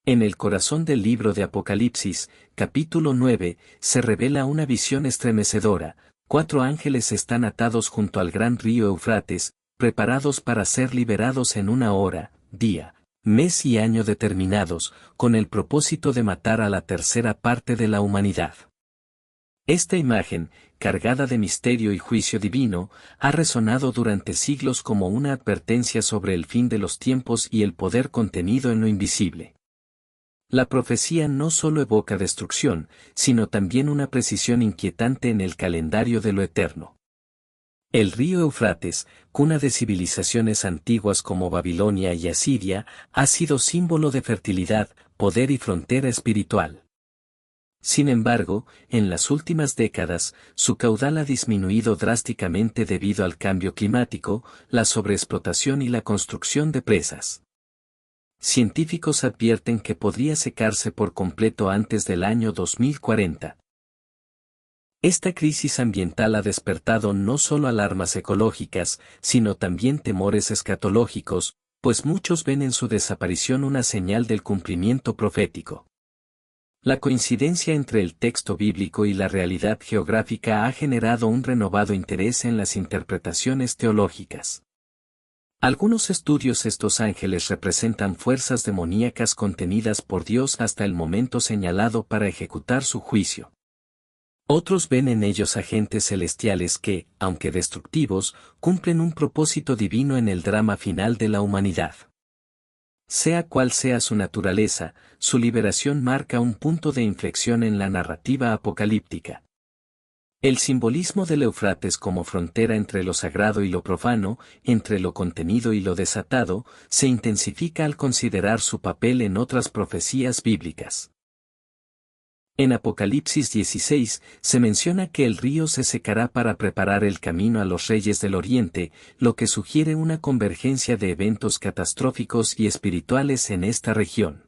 En el corazón del libro de Apocalipsis, capítulo 9, se revela una visión estremecedora. 4 ángeles están atados junto al gran río Eufrates, preparados para ser liberados en una hora, día, mes y año determinados, con el propósito de matar a la tercera parte de la humanidad. Esta imagen, cargada de misterio y juicio divino, ha resonado durante siglos como una advertencia sobre el fin de los tiempos y el poder contenido en lo invisible. La profecía no solo evoca destrucción, sino también una precisión inquietante en el calendario de lo eterno. El río Eufrates, cuna de civilizaciones antiguas como Babilonia y Asiria, ha sido símbolo de fertilidad, poder y frontera espiritual. Sin embargo, en las últimas décadas, su caudal ha disminuido drásticamente debido al cambio climático, la sobreexplotación y la construcción de presas. Científicos advierten que podría secarse por completo antes del año 2040. Esta crisis ambiental ha despertado no solo alarmas ecológicas, sino también temores escatológicos, pues muchos ven en su desaparición una señal del cumplimiento profético. La coincidencia entre el texto bíblico y la realidad geográfica ha generado un renovado interés en las interpretaciones teológicas. Algunos estudios estos ángeles representan fuerzas demoníacas contenidas por Dios hasta el momento señalado para ejecutar su juicio. Otros ven en ellos agentes celestiales que, aunque destructivos, cumplen un propósito divino en el drama final de la humanidad. Sea cual sea su naturaleza, su liberación marca un punto de inflexión en la narrativa apocalíptica. El simbolismo del Eufrates como frontera entre lo sagrado y lo profano, entre lo contenido y lo desatado, se intensifica al considerar su papel en otras profecías bíblicas. En Apocalipsis 16, se menciona que el río se secará para preparar el camino a los reyes del Oriente, lo que sugiere una convergencia de eventos catastróficos y espirituales en esta región.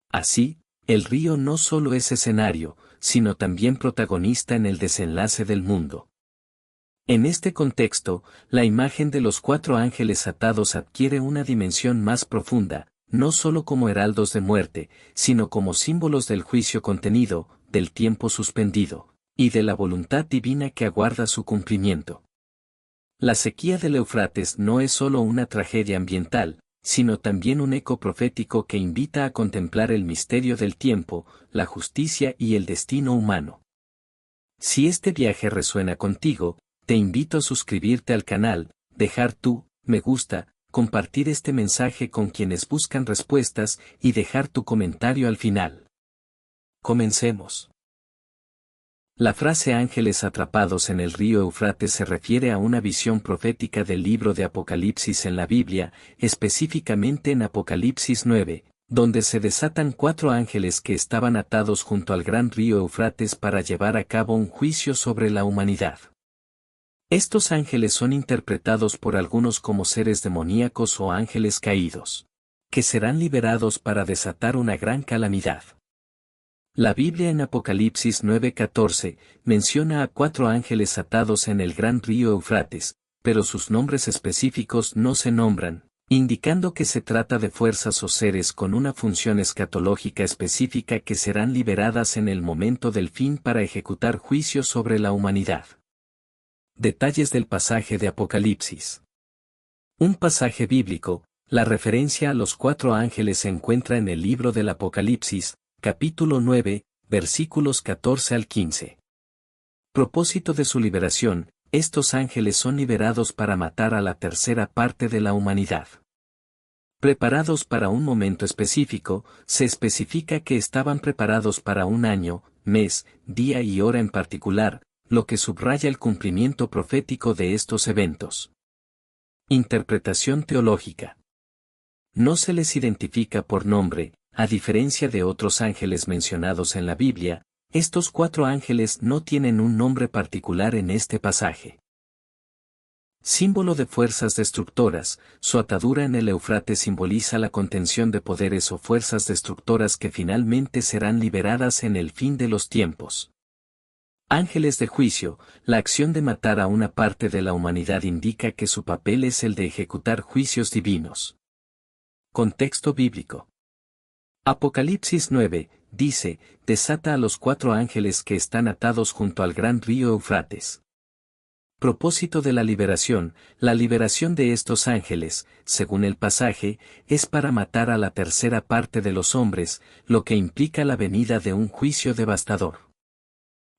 Así, el río no solo es escenario, sino también protagonista en el desenlace del mundo. En este contexto, la imagen de los 4 ángeles atados adquiere una dimensión más profunda, no solo como heraldos de muerte, sino como símbolos del juicio contenido, del tiempo suspendido, y de la voluntad divina que aguarda su cumplimiento. La sequía del Eufrates no es solo una tragedia ambiental, sino también un eco profético que invita a contemplar el misterio del tiempo, la justicia y el destino humano. Si este viaje resuena contigo, te invito a suscribirte al canal, dejar tu me gusta, compartir este mensaje con quienes buscan respuestas y dejar tu comentario al final. Comencemos. La frase ángeles atrapados en el río Eufrates se refiere a una visión profética del libro de Apocalipsis en la Biblia, específicamente en Apocalipsis 9, donde se desatan 4 ángeles que estaban atados junto al gran río Eufrates para llevar a cabo un juicio sobre la humanidad. Estos ángeles son interpretados por algunos como seres demoníacos o ángeles caídos, que serán liberados para desatar una gran calamidad. La Biblia en Apocalipsis 9:14 menciona a 4 ángeles atados en el gran río Eufrates, pero sus nombres específicos no se nombran, indicando que se trata de fuerzas o seres con una función escatológica específica que serán liberadas en el momento del fin para ejecutar juicios sobre la humanidad. Detalles del pasaje de Apocalipsis. Un pasaje bíblico, la referencia a los 4 ángeles se encuentra en el libro del Apocalipsis, capítulo 9, versículos 14 al 15. Propósito de su liberación, estos ángeles son liberados para matar a la tercera parte de la humanidad. Preparados para un momento específico, se especifica que estaban preparados para un año, mes, día y hora en particular, lo que subraya el cumplimiento profético de estos eventos. Interpretación teológica. No se les identifica por nombre. A diferencia de otros ángeles mencionados en la Biblia, estos 4 ángeles no tienen un nombre particular en este pasaje. Símbolo de fuerzas destructoras, su atadura en el Eufrates simboliza la contención de poderes o fuerzas destructoras que finalmente serán liberadas en el fin de los tiempos. Ángeles de juicio, la acción de matar a una parte de la humanidad indica que su papel es el de ejecutar juicios divinos. Contexto bíblico. Apocalipsis 9, dice, desata a los 4 ángeles que están atados junto al gran río Eufrates. Propósito de la liberación de estos ángeles, según el pasaje, es para matar a la tercera parte de los hombres, lo que implica la venida de un juicio devastador.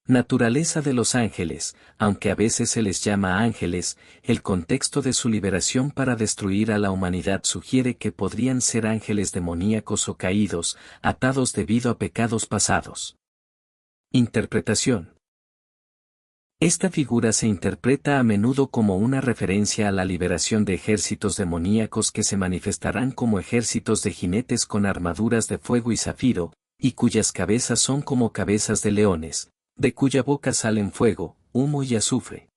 Naturaleza de los ángeles, aunque a veces se les llama ángeles, el contexto de su liberación para destruir a la humanidad sugiere que podrían ser ángeles demoníacos o caídos, atados debido a pecados pasados. Interpretación. Esta figura se interpreta a menudo como una referencia a la liberación de ejércitos demoníacos que se manifestarán como ejércitos de jinetes con armaduras de fuego y zafiro, y cuyas cabezas son como cabezas de leones, de cuya boca salen fuego, humo y azufre.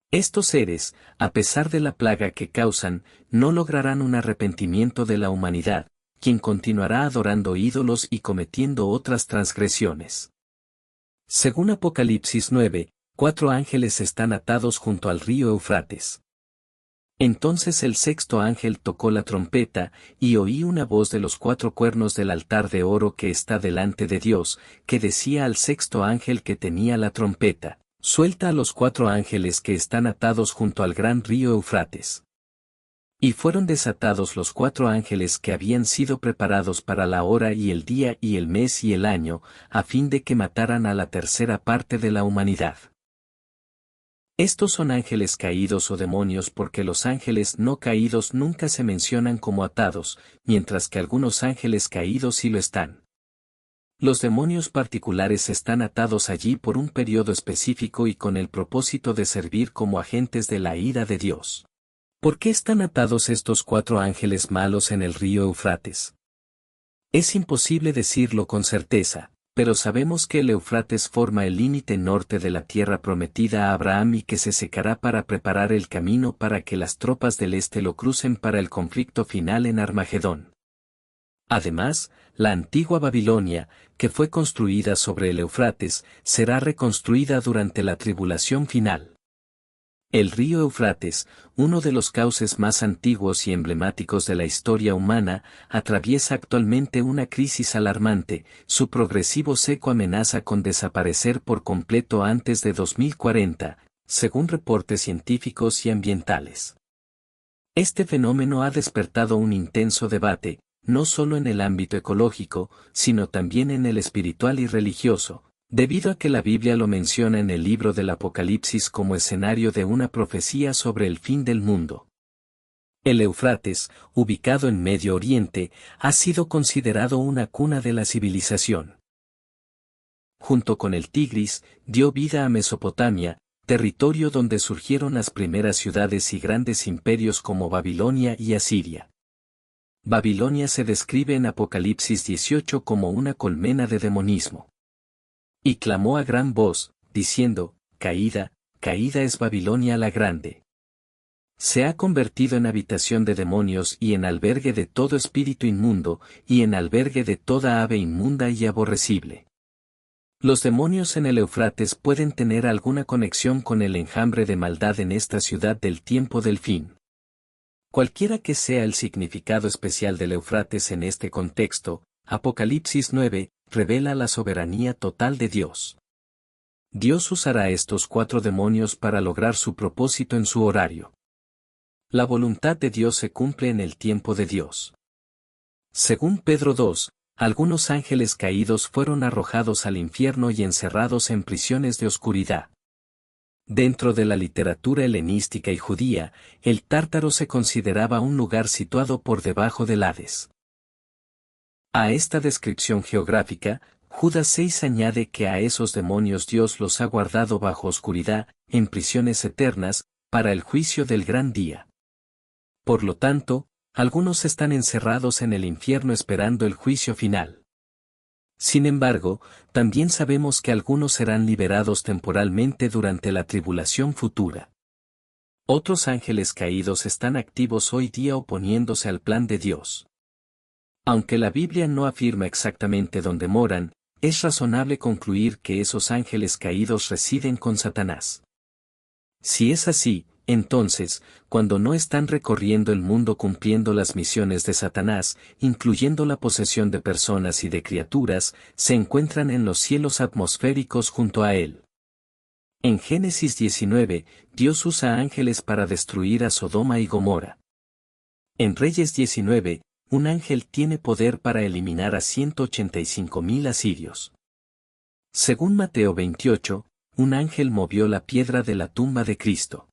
Estos seres, a pesar de la plaga que causan, no lograrán un arrepentimiento de la humanidad, quien continuará adorando ídolos y cometiendo otras transgresiones. Según Apocalipsis 9, 4 ángeles están atados junto al río Eufrates. Entonces el sexto ángel tocó la trompeta, y oí una voz de los 4 cuernos del altar de oro que está delante de Dios, que decía al sexto ángel que tenía la trompeta, suelta a los 4 ángeles que están atados junto al gran río Eufrates. Y fueron desatados los 4 ángeles que habían sido preparados para la hora y el día y el mes y el año, a fin de que mataran a la tercera parte de la humanidad. Estos son ángeles caídos o demonios porque los ángeles no caídos nunca se mencionan como atados, mientras que algunos ángeles caídos sí lo están. Los demonios particulares están atados allí por un periodo específico y con el propósito de servir como agentes de la ira de Dios. ¿Por qué están atados estos 4 ángeles malos en el río Eufrates? Es imposible decirlo con certeza, pero sabemos que el Eufrates forma el límite norte de la tierra prometida a Abraham y que se secará para preparar el camino para que las tropas del este lo crucen para el conflicto final en Armagedón. Además, la antigua Babilonia, que fue construida sobre el Eufrates, será reconstruida durante la tribulación final. El río Eufrates, uno de los cauces más antiguos y emblemáticos de la historia humana, atraviesa actualmente una crisis alarmante, su progresivo seco amenaza con desaparecer por completo antes de 2040, según reportes científicos y ambientales. Este fenómeno ha despertado un intenso debate, no solo en el ámbito ecológico, sino también en el espiritual y religioso, debido a que la Biblia lo menciona en el libro del Apocalipsis como escenario de una profecía sobre el fin del mundo. El Eufrates, ubicado en Medio Oriente, ha sido considerado una cuna de la civilización. Junto con el Tigris, dio vida a Mesopotamia, territorio donde surgieron las primeras ciudades y grandes imperios como Babilonia y Asiria. Babilonia se describe en Apocalipsis 18 como una colmena de demonismo. Y clamó a gran voz, diciendo, caída, caída es Babilonia la grande. Se ha convertido en habitación de demonios y en albergue de todo espíritu inmundo, y en albergue de toda ave inmunda y aborrecible. Los demonios en el Eufrates pueden tener alguna conexión con el enjambre de maldad en esta ciudad del tiempo del fin. Cualquiera que sea el significado especial del Eufrates en este contexto, Apocalipsis 9, revela la soberanía total de Dios. Dios usará estos 4 demonios para lograr su propósito en su horario. La voluntad de Dios se cumple en el tiempo de Dios. Según Pedro 2, algunos ángeles caídos fueron arrojados al infierno y encerrados en prisiones de oscuridad. Dentro de la literatura helenística y judía, el Tártaro se consideraba un lugar situado por debajo del Hades. A esta descripción geográfica, Judas 6 añade que a esos demonios Dios los ha guardado bajo oscuridad, en prisiones eternas, para el juicio del gran día. Por lo tanto, algunos están encerrados en el infierno esperando el juicio final. Sin embargo, también sabemos que algunos serán liberados temporalmente durante la tribulación futura. Otros ángeles caídos están activos hoy día oponiéndose al plan de Dios. Aunque la Biblia no afirma exactamente dónde moran, es razonable concluir que esos ángeles caídos residen con Satanás. Si es así, Entonces, cuando no están recorriendo el mundo cumpliendo las misiones de Satanás, incluyendo la posesión de personas y de criaturas, se encuentran en los cielos atmosféricos junto a él. En Génesis 19, Dios usa ángeles para destruir a Sodoma y Gomorra. En Reyes 19, un ángel tiene poder para eliminar a 185.000 asirios. Según Mateo 28, un ángel movió la piedra de la tumba de Cristo.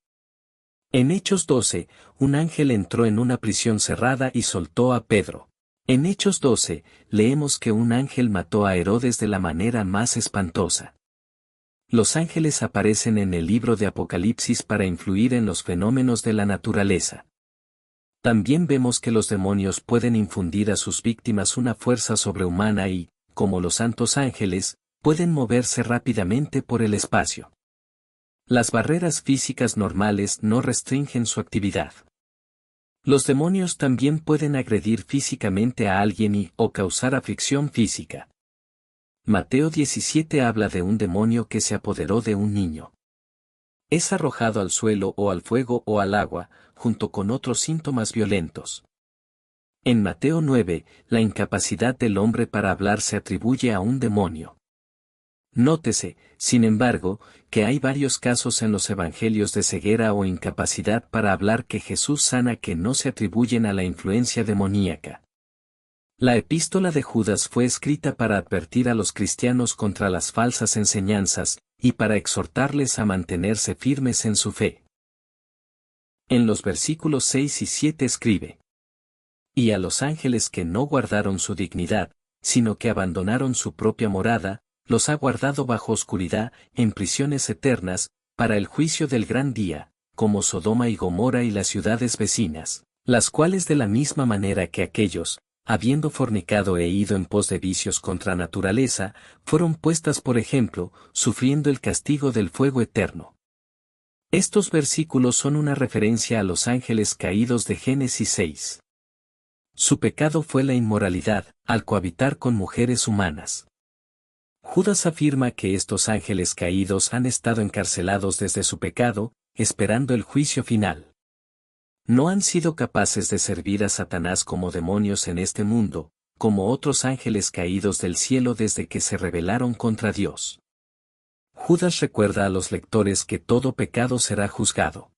En Hechos 12, un ángel entró en una prisión cerrada y soltó a Pedro. En Hechos 12, leemos que un ángel mató a Herodes de la manera más espantosa. Los ángeles aparecen en el libro de Apocalipsis para influir en los fenómenos de la naturaleza. También vemos que los demonios pueden infundir a sus víctimas una fuerza sobrehumana y, como los santos ángeles, pueden moverse rápidamente por el espacio. Las barreras físicas normales no restringen su actividad. Los demonios también pueden agredir físicamente a alguien o causar aflicción física. Mateo 17 habla de un demonio que se apoderó de un niño. Es arrojado al suelo o al fuego o al agua, junto con otros síntomas violentos. En Mateo 9, la incapacidad del hombre para hablar se atribuye a un demonio. Nótese, sin embargo, que hay varios casos en los evangelios de ceguera o incapacidad para hablar que Jesús sana que no se atribuyen a la influencia demoníaca. La epístola de Judas fue escrita para advertir a los cristianos contra las falsas enseñanzas, y para exhortarles a mantenerse firmes en su fe. En los versículos 6 y 7 escribe: Y a los ángeles que no guardaron su dignidad, sino que abandonaron su propia morada, los ha guardado bajo oscuridad, en prisiones eternas, para el juicio del gran día, como Sodoma y Gomorra y las ciudades vecinas, las cuales de la misma manera que aquellos, habiendo fornicado e ido en pos de vicios contra naturaleza, fueron puestas por ejemplo, sufriendo el castigo del fuego eterno. Estos versículos son una referencia a los ángeles caídos de Génesis 6. Su pecado fue la inmoralidad, al cohabitar con mujeres humanas. Judas afirma que estos ángeles caídos han estado encarcelados desde su pecado, esperando el juicio final. No han sido capaces de servir a Satanás como demonios en este mundo, como otros ángeles caídos del cielo desde que se rebelaron contra Dios. Judas recuerda a los lectores que todo pecado será juzgado.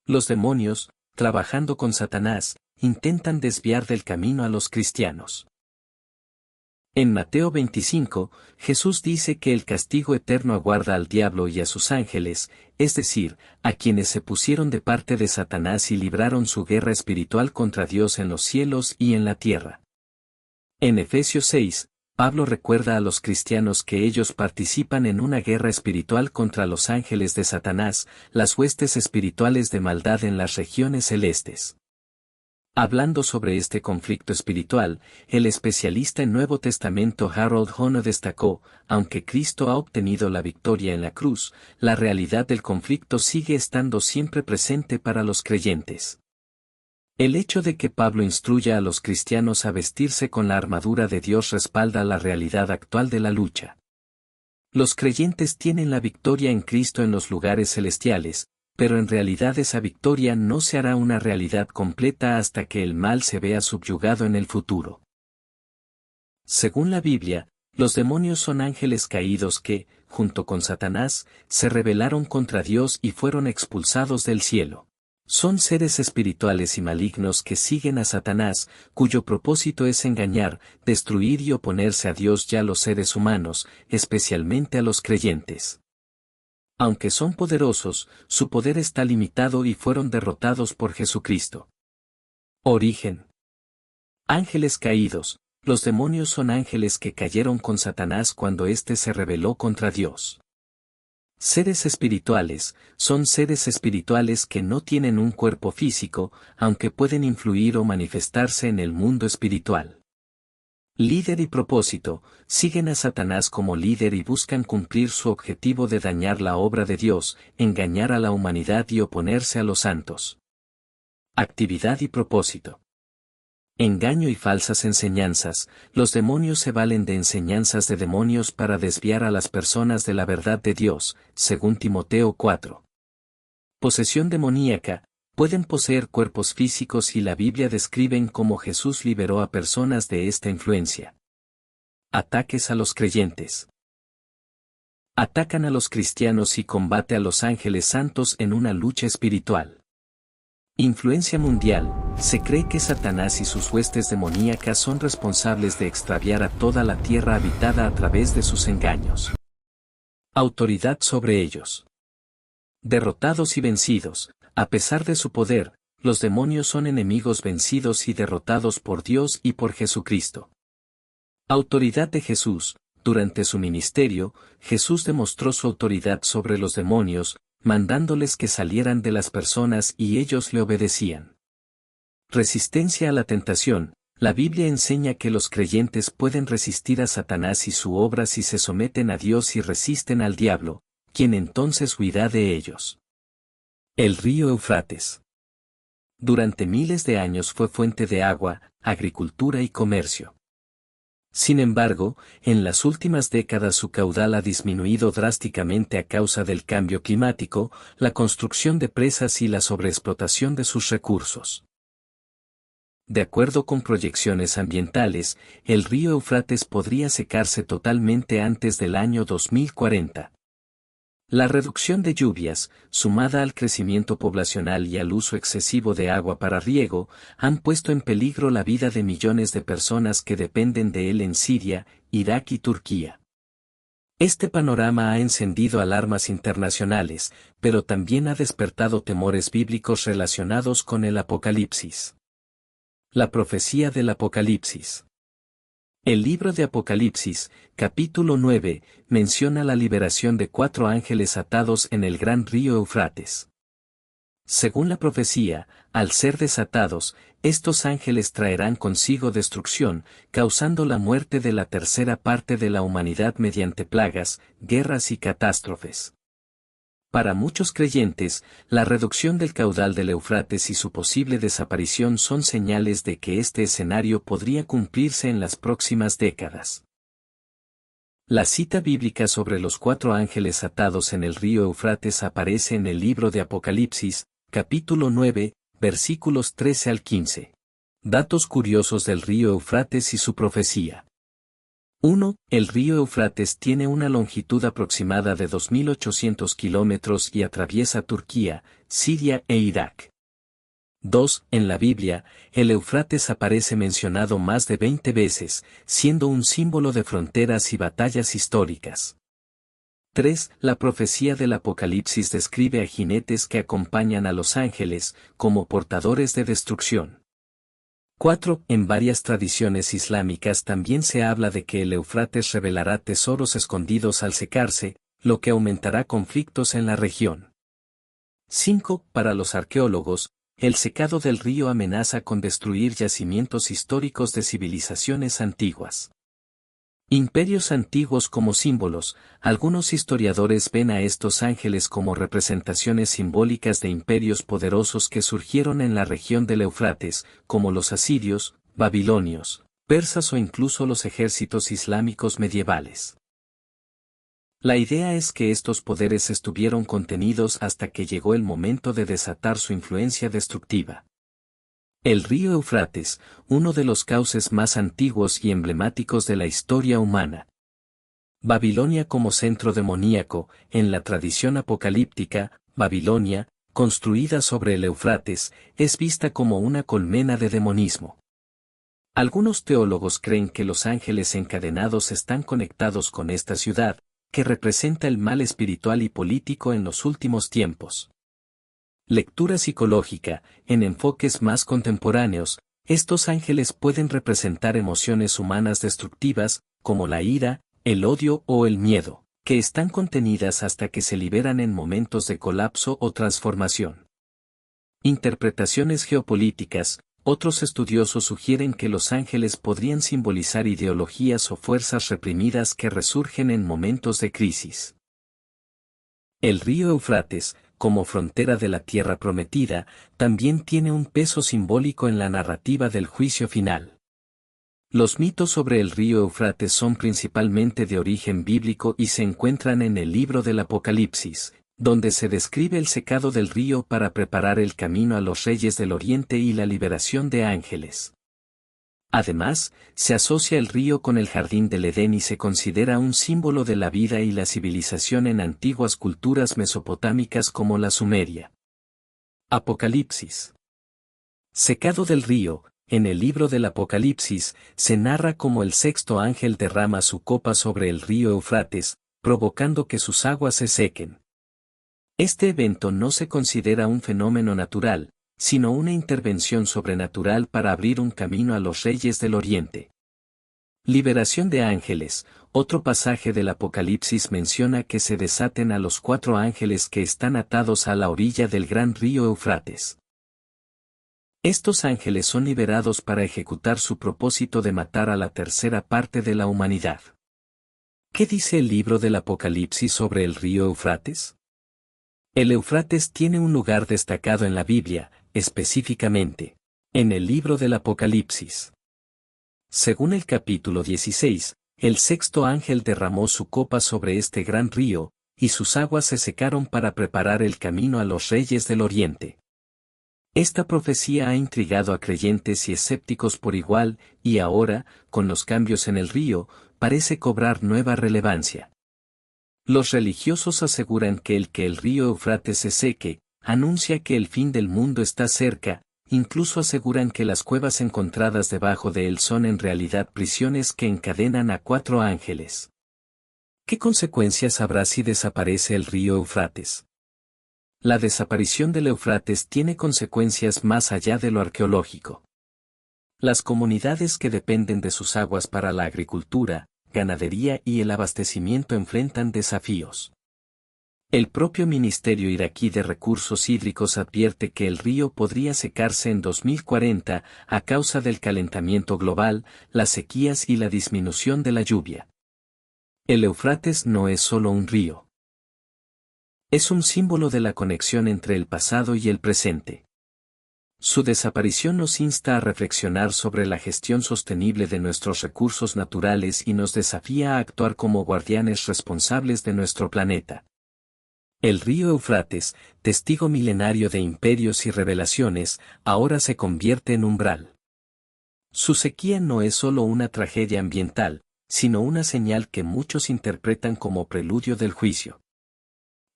Los demonios, trabajando con Satanás, intentan desviar del camino a los cristianos. En Mateo 25, Jesús dice que el castigo eterno aguarda al diablo y a sus ángeles, es decir, a quienes se pusieron de parte de Satanás y libraron su guerra espiritual contra Dios en los cielos y en la tierra. En Efesios 6, Pablo recuerda a los cristianos que ellos participan en una guerra espiritual contra los ángeles de Satanás, las huestes espirituales de maldad en las regiones celestes. Hablando sobre este conflicto espiritual, el especialista en Nuevo Testamento Harold Hono destacó, aunque Cristo ha obtenido la victoria en la cruz, la realidad del conflicto sigue estando siempre presente para los creyentes. El hecho de que Pablo instruya a los cristianos a vestirse con la armadura de Dios respalda la realidad actual de la lucha. Los creyentes tienen la victoria en Cristo en los lugares celestiales, pero en realidad esa victoria no se hará una realidad completa hasta que el mal se vea subyugado en el futuro. Según la Biblia, los demonios son ángeles caídos que, junto con Satanás, se rebelaron contra Dios y fueron expulsados del cielo. Son seres espirituales y malignos que siguen a Satanás, cuyo propósito es engañar, destruir y oponerse a Dios y a los seres humanos, especialmente a los creyentes. Aunque son poderosos, su poder está limitado y fueron derrotados por Jesucristo. Origen. Ángeles caídos. Los demonios son ángeles que cayeron con Satanás cuando éste se rebeló contra Dios. Seres espirituales. Son seres espirituales que no tienen un cuerpo físico, aunque pueden influir o manifestarse en el mundo espiritual. Líder y propósito, siguen a Satanás como líder y buscan cumplir su objetivo de dañar la obra de Dios, engañar a la humanidad y oponerse a los santos. Actividad y propósito. Engaño y falsas enseñanzas. Los demonios se valen de enseñanzas de demonios para desviar a las personas de la verdad de Dios, según Timoteo 4. Posesión demoníaca. Pueden poseer cuerpos físicos y la Biblia describen cómo Jesús liberó a personas de esta influencia. Ataques a los creyentes. Atacan a los cristianos y combate a los ángeles santos en una lucha espiritual. Influencia mundial. Se cree que Satanás y sus huestes demoníacas son responsables de extraviar a toda la tierra habitada a través de sus engaños. Autoridad sobre ellos. Derrotados y vencidos. A pesar de su poder, los demonios son enemigos vencidos y derrotados por Dios y por Jesucristo. Autoridad de Jesús. Durante su ministerio, Jesús demostró su autoridad sobre los demonios, mandándoles que salieran de las personas y ellos le obedecían. Resistencia a la tentación. La Biblia enseña que los creyentes pueden resistir a Satanás y su obra si se someten a Dios y resisten al diablo, quien entonces huirá de ellos. El río Éufrates. Durante miles de años fue fuente de agua, agricultura y comercio. Sin embargo, en las últimas décadas su caudal ha disminuido drásticamente a causa del cambio climático, la construcción de presas y la sobreexplotación de sus recursos. De acuerdo con proyecciones ambientales, el río Éufrates podría secarse totalmente antes del año 2040. La reducción de lluvias, sumada al crecimiento poblacional y al uso excesivo de agua para riego, han puesto en peligro la vida de millones de personas que dependen de él en Siria, Irak y Turquía. Este panorama ha encendido alarmas internacionales, pero también ha despertado temores bíblicos relacionados con el Apocalipsis. La profecía del Apocalipsis. El libro de Apocalipsis, capítulo 9, menciona la liberación de 4 ángeles atados en el gran río Éufrates. Según la profecía, al ser desatados, estos ángeles traerán consigo destrucción, causando la muerte de la tercera parte de la humanidad mediante plagas, guerras y catástrofes. Para muchos creyentes, la reducción del caudal del Éufrates y su posible desaparición son señales de que este escenario podría cumplirse en las próximas décadas. La cita bíblica sobre los 4 ángeles atados en el río Éufrates aparece en el libro de Apocalipsis, capítulo 9, versículos 13 al 15. Datos curiosos del río Éufrates y su profecía. 1. El río Éufrates tiene una longitud aproximada de 2.800 kilómetros y atraviesa Turquía, Siria e Irak. 2. En la Biblia, el Éufrates aparece mencionado más de 20 veces, siendo un símbolo de fronteras y batallas históricas. 3. La profecía del Apocalipsis describe a jinetes que acompañan a los ángeles, como portadores de destrucción. 4. En varias tradiciones islámicas también se habla de que el Éufrates revelará tesoros escondidos al secarse, lo que aumentará conflictos en la región. 5. Para los arqueólogos, el secado del río amenaza con destruir yacimientos históricos de civilizaciones antiguas. Imperios antiguos como símbolos. Algunos historiadores ven a estos ángeles como representaciones simbólicas de imperios poderosos que surgieron en la región del Éufrates, como los asirios, babilonios, persas o incluso los ejércitos islámicos medievales. La idea es que estos poderes estuvieron contenidos hasta que llegó el momento de desatar su influencia destructiva. El río Éufrates, uno de los cauces más antiguos y emblemáticos de la historia humana. Babilonia como centro demoníaco. En la tradición apocalíptica, Babilonia, construida sobre el Éufrates, es vista como una colmena de demonismo. Algunos teólogos creen que los ángeles encadenados están conectados con esta ciudad, que representa el mal espiritual y político en los últimos tiempos. Lectura psicológica. En enfoques más contemporáneos, estos ángeles pueden representar emociones humanas destructivas, como la ira, el odio o el miedo, que están contenidas hasta que se liberan en momentos de colapso o transformación. Interpretaciones geopolíticas. Otros estudiosos sugieren que los ángeles podrían simbolizar ideologías o fuerzas reprimidas que resurgen en momentos de crisis. El río Éufrates, como frontera de la tierra prometida, también tiene un peso simbólico en la narrativa del juicio final. Los mitos sobre el río Éufrates son principalmente de origen bíblico y se encuentran en el libro del Apocalipsis, donde se describe el secado del río para preparar el camino a los reyes del oriente y la liberación de ángeles. Además, se asocia el río con el jardín del Edén y se considera un símbolo de la vida y la civilización en antiguas culturas mesopotámicas como la Sumeria. Apocalipsis. Secado del río. En el libro del Apocalipsis, se narra cómo el sexto ángel derrama su copa sobre el río Eufrates, provocando que sus aguas se sequen. Este evento no se considera un fenómeno natural, sino una intervención sobrenatural para abrir un camino a los reyes del Oriente. Liberación de ángeles. Otro pasaje del Apocalipsis menciona que se desaten a los 4 ángeles que están atados a la orilla del gran río Eufrates. Estos ángeles son liberados para ejecutar su propósito de matar a la tercera parte de la humanidad. ¿Qué dice el libro del Apocalipsis sobre el río Eufrates? El Eufrates tiene un lugar destacado en la Biblia, específicamente, en el libro del Apocalipsis. Según el capítulo 16, el sexto ángel derramó su copa sobre este gran río, y sus aguas se secaron para preparar el camino a los reyes del Oriente. Esta profecía ha intrigado a creyentes y escépticos por igual, y ahora, con los cambios en el río, parece cobrar nueva relevancia. Los religiosos aseguran que el río Eufrates se seque, anuncia que el fin del mundo está cerca, incluso aseguran que las cuevas encontradas debajo de él son en realidad prisiones que encadenan a 4 ángeles. ¿Qué consecuencias habrá si desaparece el río Eufrates? La desaparición del Eufrates tiene consecuencias más allá de lo arqueológico. Las comunidades que dependen de sus aguas para la agricultura, ganadería y el abastecimiento enfrentan desafíos. El propio Ministerio iraquí de Recursos Hídricos advierte que el río podría secarse en 2040 a causa del calentamiento global, las sequías y la disminución de la lluvia. El Eufrates no es solo un río. Es un símbolo de la conexión entre el pasado y el presente. Su desaparición nos insta a reflexionar sobre la gestión sostenible de nuestros recursos naturales y nos desafía a actuar como guardianes responsables de nuestro planeta. El río Eufrates, testigo milenario de imperios y revelaciones, ahora se convierte en umbral. Su sequía no es solo una tragedia ambiental, sino una señal que muchos interpretan como preludio del juicio.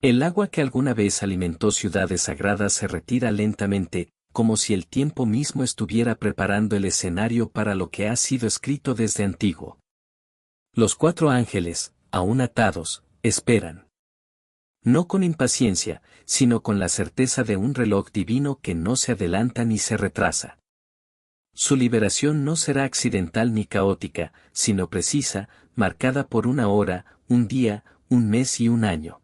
El agua que alguna vez alimentó ciudades sagradas se retira lentamente, como si el tiempo mismo estuviera preparando el escenario para lo que ha sido escrito desde antiguo. Los 4 ángeles, aún atados, esperan. No con impaciencia, sino con la certeza de un reloj divino que no se adelanta ni se retrasa. Su liberación no será accidental ni caótica, sino precisa, marcada por una hora, un día, un mes y un año.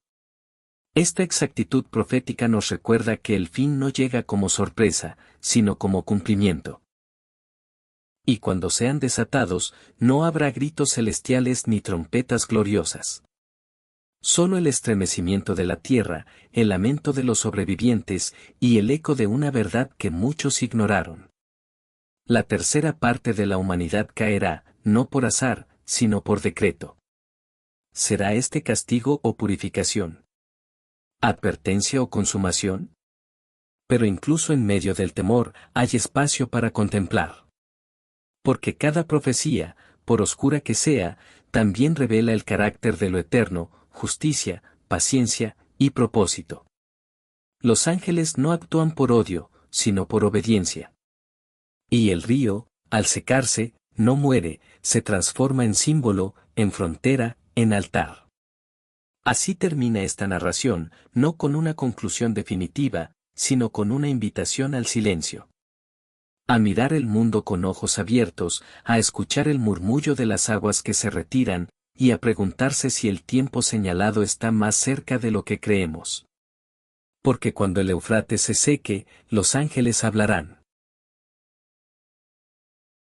Esta exactitud profética nos recuerda que el fin no llega como sorpresa, sino como cumplimiento. Y cuando sean desatados, no habrá gritos celestiales ni trompetas gloriosas. Solo el estremecimiento de la tierra, el lamento de los sobrevivientes y el eco de una verdad que muchos ignoraron. La tercera parte de la humanidad caerá, no por azar, sino por decreto. ¿Será este castigo o purificación? ¿Advertencia o consumación? Pero incluso en medio del temor hay espacio para contemplar. Porque cada profecía, por oscura que sea, también revela el carácter de lo eterno, justicia, paciencia y propósito. Los ángeles no actúan por odio, sino por obediencia. Y el río, al secarse, no muere, se transforma en símbolo, en frontera, en altar. Así termina esta narración, no con una conclusión definitiva, sino con una invitación al silencio. A mirar el mundo con ojos abiertos, a escuchar el murmullo de las aguas que se retiran, y a preguntarse si el tiempo señalado está más cerca de lo que creemos. Porque cuando el Eufrates se seque, los ángeles hablarán.